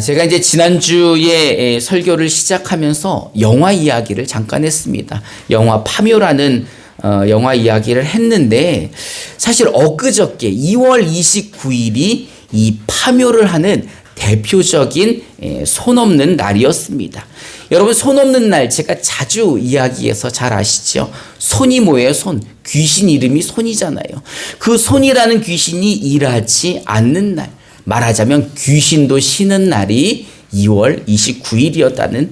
제가 이제 지난주에 설교를 시작하면서 영화 이야기를 잠깐 했습니다. 영화 파묘라는 영화 이야기를 했는데, 사실 엊그저께 2월 29일이 이 파묘를 하는 대표적인 손 없는 날이었습니다. 여러분, 손 없는 날 제가 자주 이야기해서 잘 아시죠? 손이 뭐예요? 손. 귀신 이름이 손이잖아요. 그 손이라는 귀신이 일하지 않는 날, 말하자면 귀신도 쉬는 날이 2월 29일이었다는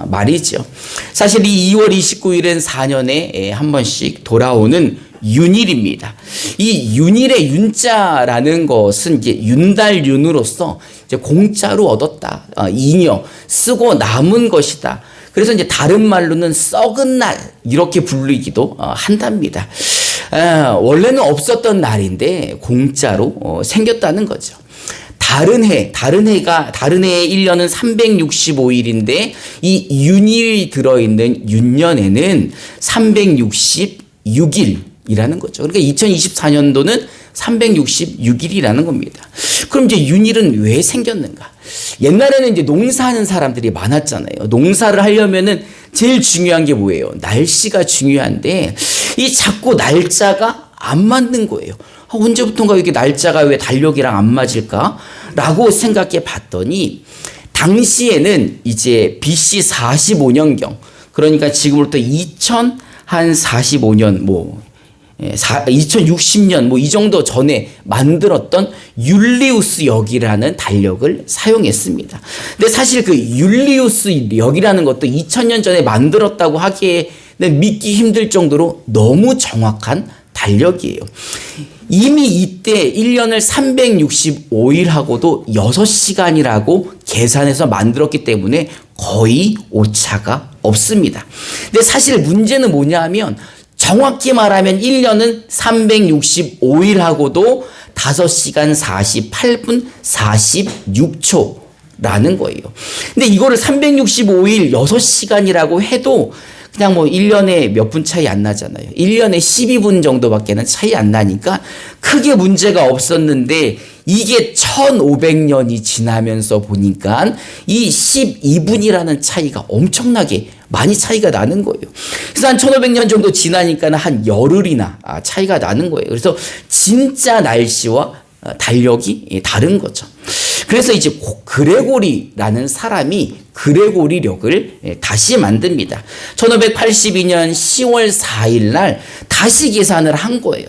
말이죠. 사실 이 2월 29일은 4년에 한 번씩 돌아오는 윤일입니다. 이 윤일의 윤자라는 것은 이제 윤달윤으로서 이제 공짜로 얻었다, 잉여 쓰고 남은 것이다. 그래서 이제 다른 말로는 썩은 날 이렇게 부르기도 한답니다. 원래는 없었던 날인데 공짜로 생겼다는 거죠. 다른 해의 1년은 365일인데 이 윤일이 들어있는 윤년에는 366일이라는 거죠. 그러니까 2024년도는 366일이라는 겁니다. 그럼 이제 윤일은 왜 생겼는가? 옛날에는 이제 농사하는 사람들이 많았잖아요. 농사를 하려면은 제일 중요한 게 뭐예요? 날씨가 중요한데 이 자꾸 날짜가 안 맞는 거예요. 언제부턴가 이렇게 날짜가 왜 달력이랑 안 맞을까? 라고 생각해 봤더니, 당시에는 이제 BC 45년경, 그러니까 지금부터 2045년, 2060년, 이 정도 전에 만들었던 율리우스 역이라는 달력을 사용했습니다. 근데 사실 그 율리우스 역이라는 것도 2000년 전에 만들었다고 하기에는 믿기 힘들 정도로 너무 정확한 달력이에요. 이미 이때 1년을 365일하고도 6시간이라고 계산해서 만들었기 때문에 거의 오차가 없습니다. 근데 사실 문제는 뭐냐 하면, 정확히 말하면 1년은 365일하고도 5시간 48분 46초라는 거예요. 근데 이거를 365일 6시간이라고 해도 그냥 1년에 몇 분 차이 안 나잖아요. 1년에 12분 정도밖에는 차이 안 나니까 크게 문제가 없었는데, 이게 1500년이 지나면서 보니까 이 12분이라는 차이가 엄청나게 많이 차이가 나는 거예요. 그래서 한 1500년 정도 지나니까 한 열흘이나 차이가 나는 거예요. 그래서 진짜 날씨와 달력이 다른 거죠. 그래서 이제 그레고리라는 사람이 그레고리력을 다시 만듭니다. 1582년 10월 4일 날 다시 계산을 한 거예요.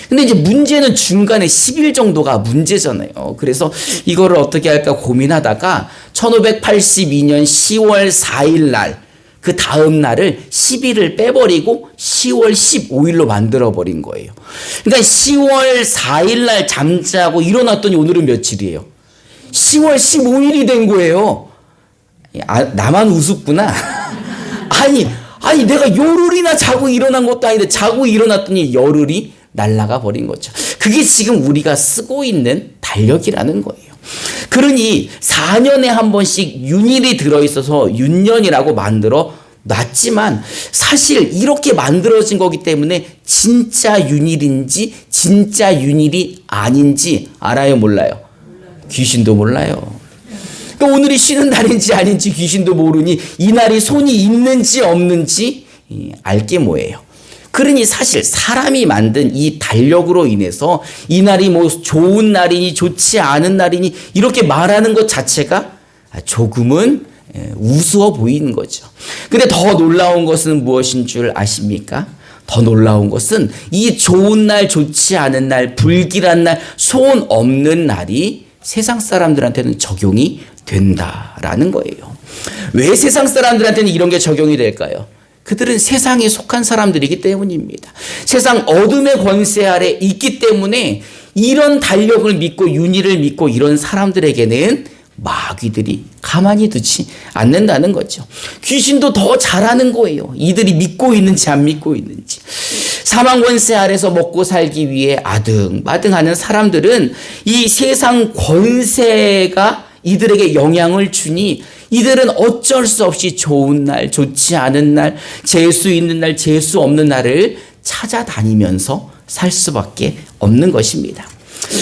근데 이제 문제는 중간에 10일 정도가 문제잖아요. 그래서 이거를 어떻게 할까 고민하다가 1582년 10월 4일 날, 그 다음 날을 10일을 빼버리고 10월 15일로 만들어버린 거예요. 그러니까 10월 4일 날 잠자고 일어났더니 오늘은 며칠이에요? 10월 15일이 된 거예요. 나만 우습구나. 아니 내가 열흘이나 자고 일어난 것도 아닌데 자고 일어났더니 열흘이 날아가 버린 거죠. 그게 지금 우리가 쓰고 있는 달력이라는 거예요. 그러니 4년에 한 번씩 윤일이 들어있어서 윤년이라고 만들어 놨지만, 사실 이렇게 만들어진 거기 때문에 진짜 윤일인지 진짜 윤일이 아닌지 알아요, 몰라요? 귀신도 몰라요. 그러니까 오늘이 쉬는 날인지 아닌지 귀신도 모르니 이 날이 손이 있는지 없는지 알게 뭐예요. 그러니 사실 사람이 만든 이 달력으로 인해서 이 날이 좋은 날이니 좋지 않은 날이니 이렇게 말하는 것 자체가 조금은 우스워 보이는 거죠. 근데 더 놀라운 것은 무엇인 줄 아십니까? 더 놀라운 것은 이 좋은 날, 좋지 않은 날, 불길한 날, 손 없는 날이 세상 사람들한테는 적용이 된다라는 거예요. 왜 세상 사람들한테는 이런 게 적용이 될까요? 그들은 세상에 속한 사람들이기 때문입니다. 세상 어둠의 권세 아래 있기 때문에 이런 달력을 믿고 윤희를 믿고 이런 사람들에게는 마귀들이 가만히 두지 않는다는 거죠. 귀신도 더 잘하는 거예요. 이들이 믿고 있는지 안 믿고 있는지. 사망 권세 아래서 먹고 살기 위해 아등바등하는 사람들은 이 세상 권세가 이들에게 영향을 주니 이들은 어쩔 수 없이 좋은 날, 좋지 않은 날, 재수 있는 날, 재수 없는 날을 찾아다니면서 살 수밖에 없는 것입니다.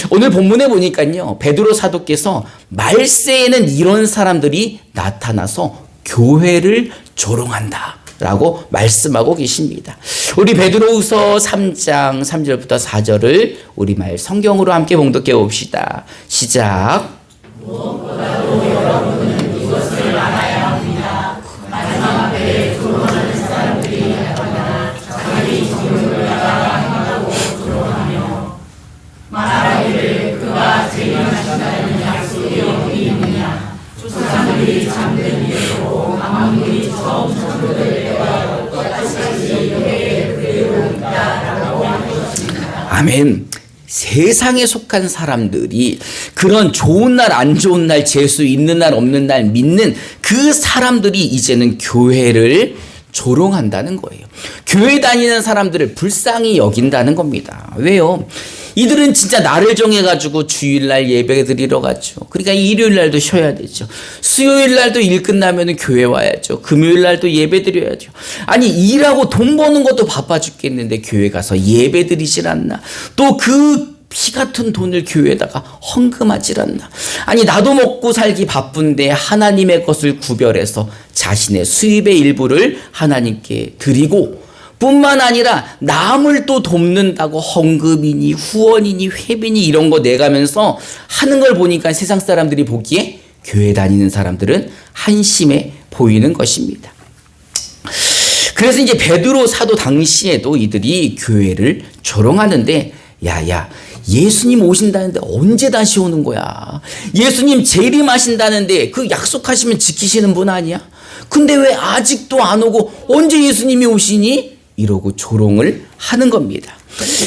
오늘 본문에 보니까요, 베드로 사도께서 말세에는 이런 사람들이 나타나서 교회를 조롱한다 라고 말씀하고 계십니다. 우리 베드로후서 3장 3절부터 4절을 우리말 성경으로 함께 봉독해 봅시다. 시작. 무엇보다도 여러분은 이것을 알아야 합니다. 마지막 앞에 조롱하는 사람들이 나타나 자기 정욕을 따라 행하고 조롱하며 말하기를 그가 재림하신다는 약속이 어디 있느냐. 조상들이 잠든 이래로 만물이 처음 창조될 때와 똑같이 교회에 그대로 있다라고 하는 것입니다. 아멘. 세상에 속한 사람들이 그런 좋은 날, 안 좋은 날, 재수 있는 날, 없는 날 믿는 그 사람들이 이제는 교회를 조롱한다는 거예요. 교회 다니는 사람들을 불쌍히 여긴다는 겁니다. 왜요? 이들은 진짜 날을 정해가지고 주일날 예배 드리러 가죠. 그러니까 일요일날도 쉬어야 되죠. 수요일날도 일 끝나면 교회 와야죠. 금요일날도 예배 드려야죠. 아니 일하고 돈 버는 것도 바빠 죽겠는데 교회 가서 예배 드리질 않나. 또 그 피 같은 돈을 교회에다가 헌금하질 않나. 아니 나도 먹고 살기 바쁜데 하나님의 것을 구별해서 자신의 수입의 일부를 하나님께 드리고 뿐만 아니라 남을 또 돕는다고 헌금이니 후원이니 회비니 이런 거 내가면서 하는 걸 보니까 세상 사람들이 보기에 교회 다니는 사람들은 한심해 보이는 것입니다. 그래서 이제 베드로 사도 당시에도 이들이 교회를 조롱하는데 야야 예수님 오신다는데 언제 다시 오는 거야? 예수님 재림하신다는데 그 약속하시면 지키시는 분 아니야? 근데 왜 아직도 안 오고 언제 예수님이 오시니? 이러고 조롱을 하는 겁니다.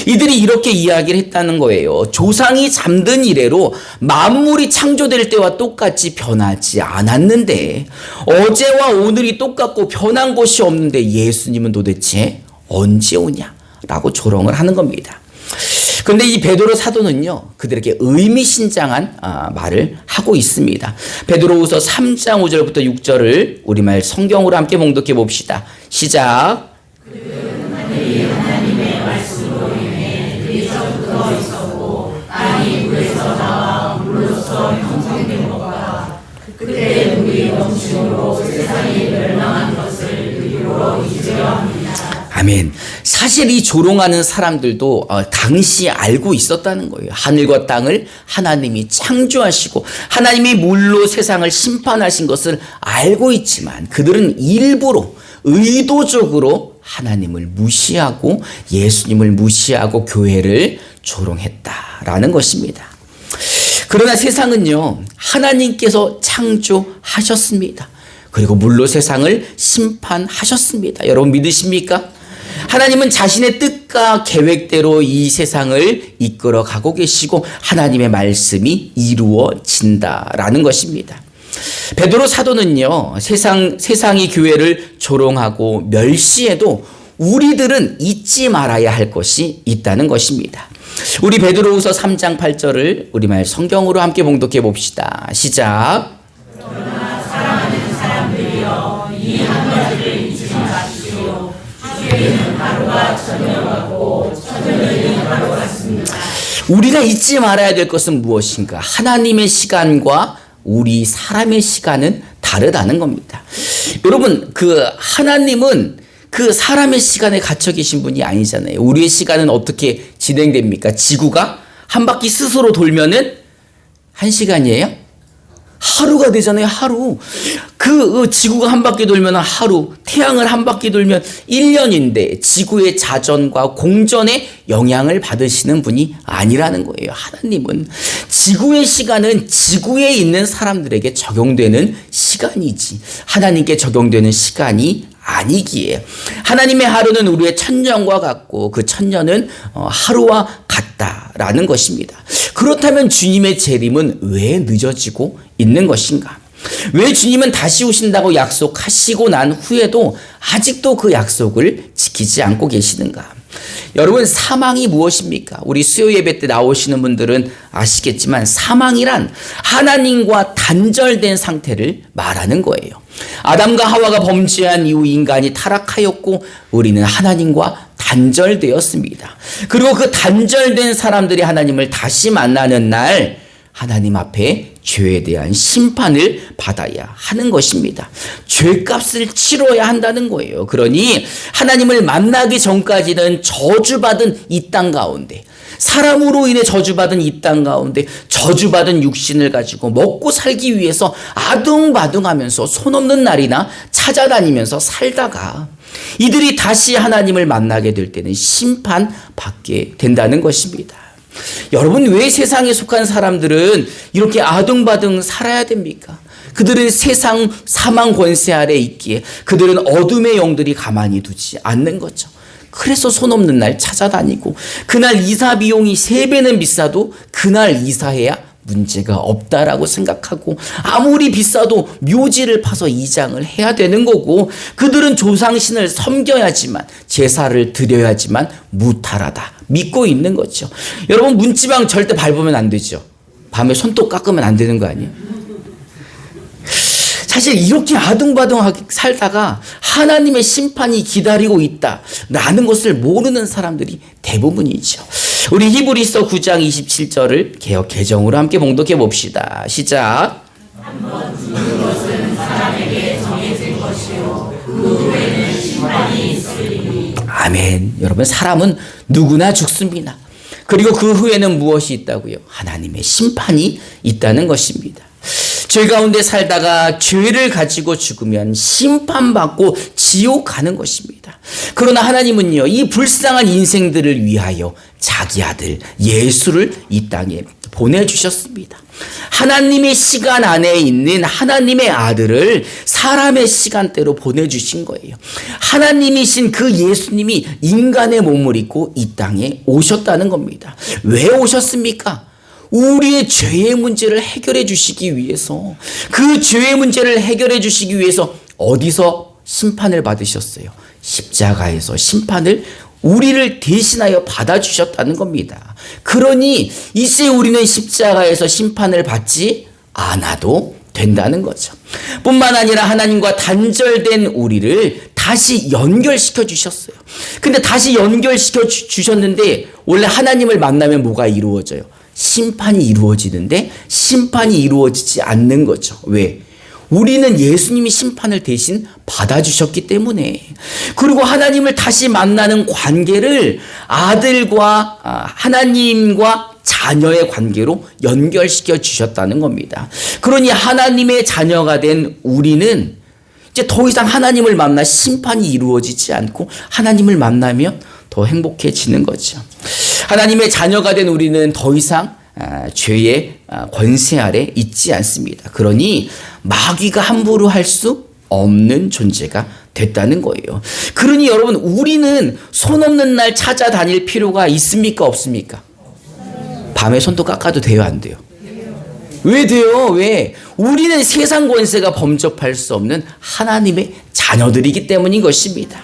이들이 이렇게 이야기를 했다는 거예요. 조상이 잠든 이래로 만물이 창조될 때와 똑같이 변하지 않았는데 어제와 오늘이 똑같고 변한 것이 없는데 예수님은 도대체 언제 오냐라고 조롱을 하는 겁니다. 그런데 이 베드로 사도는요, 그들에게 의미심장한 말을 하고 있습니다. 베드로후서 3장 5절부터 6절을 우리말 성경으로 함께 봉독해 봅시다. 시작. 하나님의 말씀으로 인해 그리스도부터 있었고 땅이 물에서 나와 물로서 형성된 것과 그때 물이 넘침으로 세상이 멸망한 것을 이루어 잊으려 합니다. 아멘. 사실 이 조롱하는 사람들도 당시 알고 있었다는 거예요. 하늘과 땅을 하나님이 창조하시고 하나님이 물로 세상을 심판하신 것을 알고 있지만 그들은 일부러 의도적으로 하나님을 무시하고 예수님을 무시하고 교회를 조롱했다라는 것입니다. 그러나 세상은요, 하나님께서 창조하셨습니다. 그리고 물로 세상을 심판하셨습니다. 여러분 믿으십니까? 하나님은 자신의 뜻과 계획대로 이 세상을 이끌어 가고 계시고 하나님의 말씀이 이루어진다라는 것입니다. 베드로 사도는요, 세상이 교회를 조롱하고 멸시해도 우리들은 잊지 말아야 할 것이 있다는 것입니다. 우리 베드로후서 3장 8절을 우리말 성경으로 함께 봉독해 봅시다. 시작. 그러나 사랑하는 사람들이여 이 한 가지를 잊지 마십시오. 주께는 하루가 저녁하고 저녁이 하루 같습니다. 우리가 잊지 말아야 될 것은 무엇인가? 하나님의 시간과 우리 사람의 시간은 다르다는 겁니다. 여러분, 그 하나님은 그 사람의 시간에 갇혀 계신 분이 아니잖아요. 우리의 시간은 어떻게 진행됩니까? 지구가 한 바퀴 스스로 돌면은 1시간이에요? 하루가 되잖아요, 하루. 그 지구가 한 바퀴 돌면 하루, 태양을 한 바퀴 돌면 1년인데 지구의 자전과 공전에 영향을 받으시는 분이 아니라는 거예요. 하나님은 지구의 시간은 지구에 있는 사람들에게 적용되는 시간이지 하나님께 적용되는 시간이 아니기에 하나님의 하루는 우리의 천년과 같고 그 천년은 하루와 같다라는 것입니다. 그렇다면 주님의 재림은 왜 늦어지고 있는 것인가? 왜 주님은 다시 오신다고 약속하시고 난 후에도 아직도 그 약속을 지키지 않고 계시는가? 여러분, 사망이 무엇입니까? 우리 수요 예배 때 나오시는 분들은 아시겠지만 사망이란 하나님과 단절된 상태를 말하는 거예요. 아담과 하와가 범죄한 이후 인간이 타락하였고 우리는 하나님과 단절되었습니다. 그리고 그 단절된 사람들이 하나님을 다시 만나는 날 하나님 앞에 죄에 대한 심판을 받아야 하는 것입니다. 죄값을 치러야 한다는 거예요. 그러니 하나님을 만나기 전까지는 저주받은 이 땅 가운데, 사람으로 인해 저주받은 이 땅 가운데 저주받은 육신을 가지고 먹고 살기 위해서 아둥바둥하면서 손 없는 날이나 찾아다니면서 살다가 이들이 다시 하나님을 만나게 될 때는 심판받게 된다는 것입니다. 여러분, 왜 세상에 속한 사람들은 이렇게 아둥바둥 살아야 됩니까? 그들은 세상 사망 권세 아래 있기에 그들은 어둠의 영들이 가만히 두지 않는 거죠. 그래서 손 없는 날 찾아다니고 그날 이사 비용이 3배는 비싸도 그날 이사해야 문제가 없다라고 생각하고 아무리 비싸도 묘지를 파서 이장을 해야 되는 거고 그들은 조상신을 섬겨야지만 제사를 드려야지만 무탈하다 믿고 있는 거죠. 여러분, 문지방 절대 밟으면 안 되죠. 밤에 손톱 깎으면 안 되는 거 아니에요? 사실 이렇게 아둥바둥하게 살다가 하나님의 심판이 기다리고 있다라는 것을 모르는 사람들이 대부분이죠. 우리 히브리서 9장 27절을 개역 개정으로 함께 봉독해 봅시다. 시작. 한번 죽는 것은 사람에게 정해진 것이요 그 후에는 심판이 있으리니. 아멘. 여러분, 사람은 누구나 죽습니다. 그리고 그 후에는 무엇이 있다고요? 하나님의 심판이 있다는 것입니다. 죄 가운데 살다가 죄를 가지고 죽으면 심판받고 지옥 가는 것입니다. 그러나 하나님은요, 이 불쌍한 인생들을 위하여 자기 아들 예수를 이 땅에 보내주셨습니다. 하나님의 시간 안에 있는 하나님의 아들을 사람의 시간대로 보내주신 거예요. 하나님이신 그 예수님이 인간의 몸을 입고 이 땅에 오셨다는 겁니다. 왜 오셨습니까? 우리의 죄의 문제를 해결해 주시기 위해서, 그 죄의 문제를 해결해 주시기 위해서 어디서 심판을 받으셨어요? 십자가에서 심판을 우리를 대신하여 받아주셨다는 겁니다. 그러니 이제 우리는 십자가에서 심판을 받지 않아도 된다는 거죠. 뿐만 아니라 하나님과 단절된 우리를 다시 연결시켜 주셨어요. 근데 다시 연결시켜 주셨는데 원래 하나님을 만나면 뭐가 이루어져요? 심판이 이루어지는데 심판이 이루어지지 않는 거죠. 왜? 우리는 예수님이 심판을 대신 받아주셨기 때문에. 그리고 하나님을 다시 만나는 관계를 아들과 하나님과 자녀의 관계로 연결시켜 주셨다는 겁니다. 그러니 하나님의 자녀가 된 우리는 이제 더 이상 하나님을 만나 심판이 이루어지지 않고 하나님을 만나면 더 행복해지는 거죠. 하나님의 자녀가 된 우리는 더 이상 죄의 권세 아래 있지 않습니다. 그러니 마귀가 함부로 할 수 없는 존재가 됐다는 거예요. 그러니 여러분, 우리는 손 없는 날 찾아다닐 필요가 있습니까? 없습니까? 밤에 손도 깎아도 돼요? 안 돼요? 왜 돼요? 왜? 우리는 세상 권세가 범접할 수 없는 하나님의 자녀들이기 때문인 것입니다.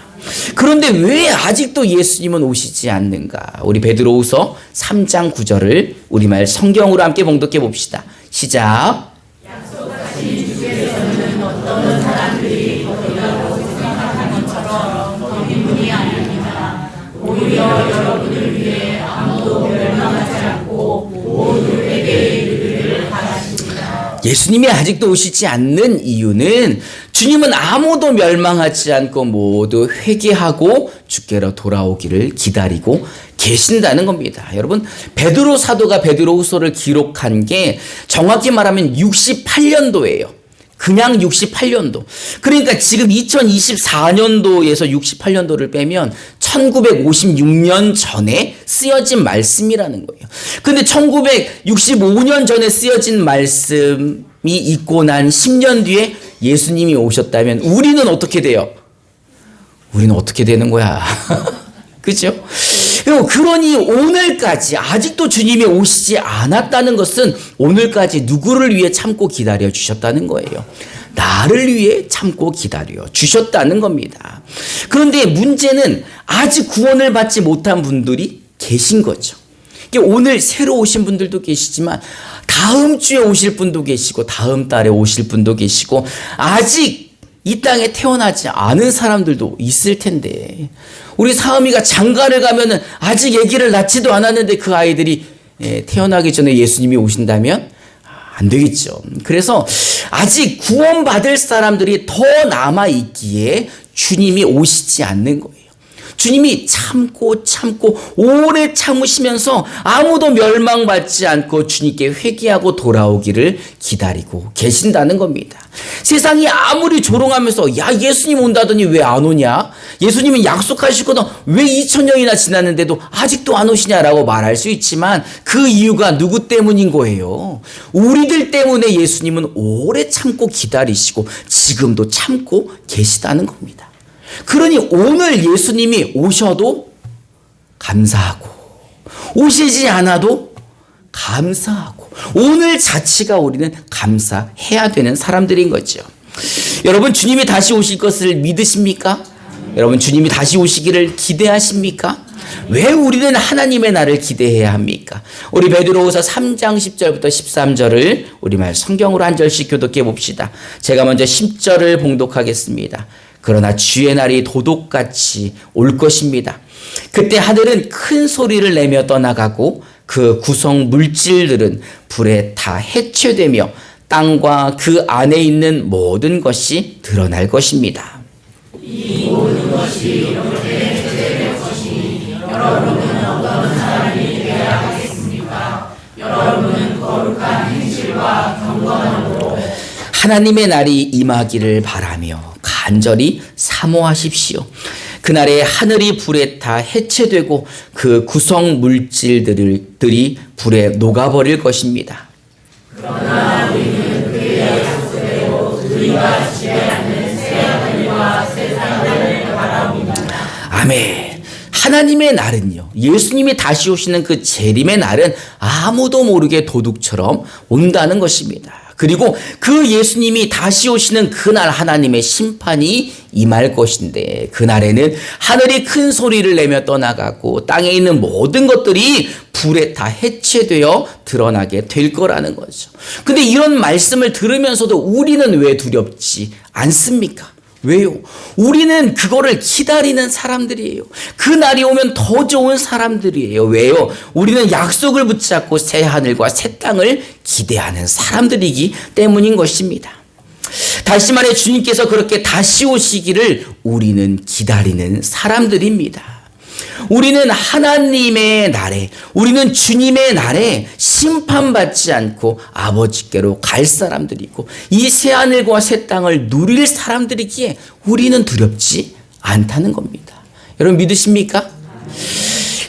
그런데 왜 아직도 예수님은 오시지 않는가? 우리 베드로후서 3장 9절을 우리말 성경으로 함께 봉독해 봅시다. 시작. 약속하신 주께서는 어떤 사람들이 거리라고 생각하는 것처럼 거린 분이 아닙니다. 오히려 여러분을 위해 아무도 멸망하지 않고 모두 회개에 이르기를 바라십니다. 예수님이 아직도 오시지 않는 이유는 주님은 아무도 멸망하지 않고 모두 회개하고 주께로 돌아오기를 기다리고 계신다는 겁니다. 여러분, 베드로 사도가 베드로후서를 기록한 게 정확히 말하면 68년도예요. 그냥 68년도. 그러니까 지금 2024년도에서 68년도를 빼면 1956년 전에 쓰여진 말씀이라는 거예요. 근데 1965년 전에 쓰여진 말씀이 있고 난 10년 뒤에 예수님이 오셨다면 우리는 어떻게 돼요? 우리는 어떻게 되는 거야? 그죠? 그러니 오늘까지 아직도 주님이 오시지 않았다는 것은 오늘까지 누구를 위해 참고 기다려 주셨다는 거예요. 나를 위해 참고 기다려 주셨다는 겁니다. 그런데 문제는 아직 구원을 받지 못한 분들이 계신 거죠. 오늘 새로 오신 분들도 계시지만 다음 주에 오실 분도 계시고 다음 달에 오실 분도 계시고 아직 이 땅에 태어나지 않은 사람들도 있을 텐데, 우리 사음이가 장가를 가면은 아직 아기를 낳지도 않았는데 그 아이들이 태어나기 전에 예수님이 오신다면 안 되겠죠. 그래서 아직 구원받을 사람들이 더 남아있기에 주님이 오시지 않는 거예요. 주님이 참고 오래 참으시면서 아무도 멸망받지 않고 주님께 회개하고 돌아오기를 기다리고 계신다는 겁니다. 세상이 아무리 조롱하면서 야, 예수님 온다더니 왜 안 오냐? 예수님은 약속하시거든 왜 2000년이나 지났는데도 아직도 안 오시냐라고 말할 수 있지만 그 이유가 누구 때문인 거예요? 우리들 때문에 예수님은 오래 참고 기다리시고 지금도 참고 계시다는 겁니다. 그러니 오늘 예수님이 오셔도 감사하고 오시지 않아도 감사하고 오늘 자체가 우리는 감사해야 되는 사람들인 거죠. 여러분, 주님이 다시 오실 것을 믿으십니까? 여러분, 주님이 다시 오시기를 기대하십니까? 왜 우리는 하나님의 날을 기대해야 합니까? 우리 베드로후서 3장 10절부터 13절을 우리말 성경으로 한 절씩 교독해 봅시다. 제가 먼저 10절을 봉독하겠습니다. 그러나 주의 날이 도둑같이 올 것입니다. 그때 하늘은 큰 소리를 내며 떠나가고 그 구성 물질들은 불에 다 해체되며 땅과 그 안에 있는 모든 것이 드러날 것입니다. 이 모든 것이 이렇게 해체될 것이니 여러분은 어떤 사람이 되어야 하겠습니까? 여러분은 거룩한 행실과 경건함으로 하나님의 날이 임하기를 바라며 간절히 사모하십시오. 그날에 하늘이 불에 다 해체되고 그 구성 물질들이 불에 녹아버릴 것입니다. 그러나 우리는 그의 약속대로 우리가 지배하는 새 하늘과 새 땅을 바라옵니다. 아멘. 하나님의 날은요, 예수님이 다시 오시는 그 재림의 날은 아무도 모르게 도둑처럼 온다는 것입니다. 그리고 그 예수님이 다시 오시는 그날 하나님의 심판이 임할 것인데, 그날에는 하늘이 큰 소리를 내며 떠나가고 땅에 있는 모든 것들이 불에 다 해체되어 드러나게 될 거라는 거죠. 근데 이런 말씀을 들으면서도 우리는 왜 두렵지 않습니까? 왜요? 우리는 그거를 기다리는 사람들이에요. 그 날이 오면 더 좋은 사람들이에요. 왜요? 우리는 약속을 붙잡고 새 하늘과 새 땅을 기대하는 사람들이기 때문인 것입니다. 다시 말해 주님께서 그렇게 다시 오시기를 우리는 기다리는 사람들입니다. 우리는 하나님의 날에, 우리는 주님의 날에 심판받지 않고 아버지께로 갈 사람들이고 이 새하늘과 새 땅을 누릴 사람들이기에 우리는 두렵지 않다는 겁니다. 여러분 믿으십니까?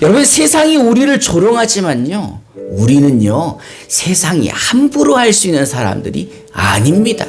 여러분, 세상이 우리를 조롱하지만요, 우리는요 세상이 함부로 할 수 있는 사람들이 아닙니다.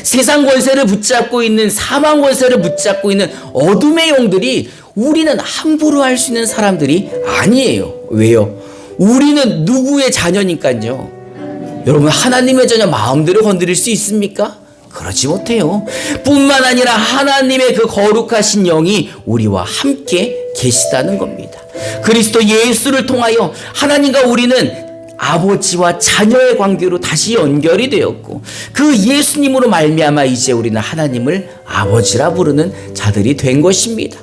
세상 권세를 붙잡고 있는, 사망 권세를 붙잡고 있는 어둠의 영들이 우리는 함부로 할 수 있는 사람들이 아니에요. 왜요? 우리는 누구의 자녀니까요. 여러분, 하나님의 자녀 마음대로 건드릴 수 있습니까? 그러지 못해요. 뿐만 아니라 하나님의 그 거룩하신 영이 우리와 함께 계시다는 겁니다. 그리스도 예수를 통하여 하나님과 우리는 아버지와 자녀의 관계로 다시 연결이 되었고, 그 예수님으로 말미암아 이제 우리는 하나님을 아버지라 부르는 자들이 된 것입니다.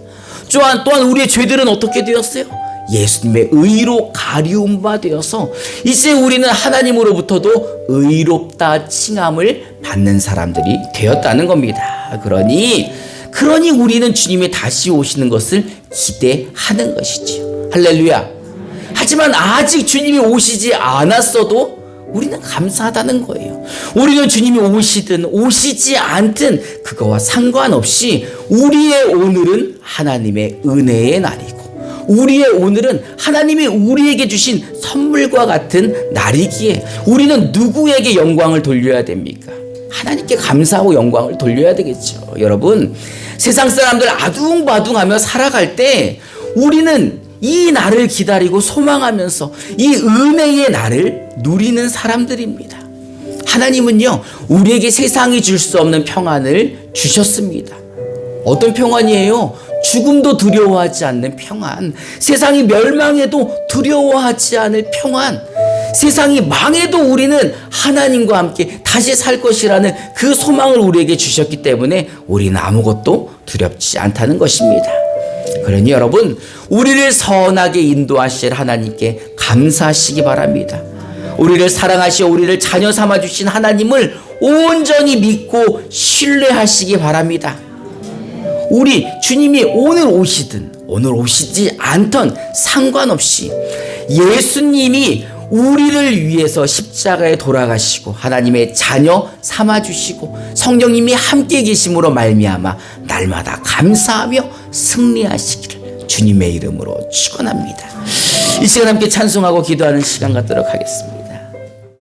또한 우리의 죄들은 어떻게 되었어요? 예수님의 의로 가리움 바 되어서 이제 우리는 하나님으로부터도 의롭다 칭함을 받는 사람들이 되었다는 겁니다. 그러니 우리는 주님이 다시 오시는 것을 기대하는 것이지요. 할렐루야. 하지만 아직 주님이 오시지 않았어도 우리는 감사하다는 거예요. 우리는 주님이 오시든 오시지 않든 그거와 상관없이 우리의 오늘은 하나님의 은혜의 날이고, 우리의 오늘은 하나님이 우리에게 주신 선물과 같은 날이기에 우리는 누구에게 영광을 돌려야 됩니까? 하나님께 감사하고 영광을 돌려야 되겠죠. 여러분, 세상 사람들 아둥바둥하며 살아갈 때 우리는 이 날을 기다리고 소망하면서 이 은혜의 날을 누리는 사람들입니다. 하나님은요, 우리에게 세상이 줄 수 없는 평안을 주셨습니다. 어떤 평안이에요? 죽음도 두려워하지 않는 평안, 세상이 멸망해도 두려워하지 않을 평안, 세상이 망해도 우리는 하나님과 함께 다시 살 것이라는 그 소망을 우리에게 주셨기 때문에 우리는 아무것도 두렵지 않다는 것입니다. 그러니 여러분, 우리를 선하게 인도하실 하나님께 감사하시기 바랍니다. 우리를 사랑하시어 우리를 자녀 삼아주신 하나님을 온전히 믿고 신뢰하시기 바랍니다. 우리 주님이 오늘 오시든 오늘 오시지 않던 상관없이 예수님이 우리를 위해서 십자가에 돌아가시고 하나님의 자녀 삼아주시고 성령님이 함께 계심으로 말미암아 날마다 감사하며 승리하시기를 주님의 이름으로 축원합니다. 이 시간 함께 찬송하고 기도하는 시간 갖도록 하겠습니다.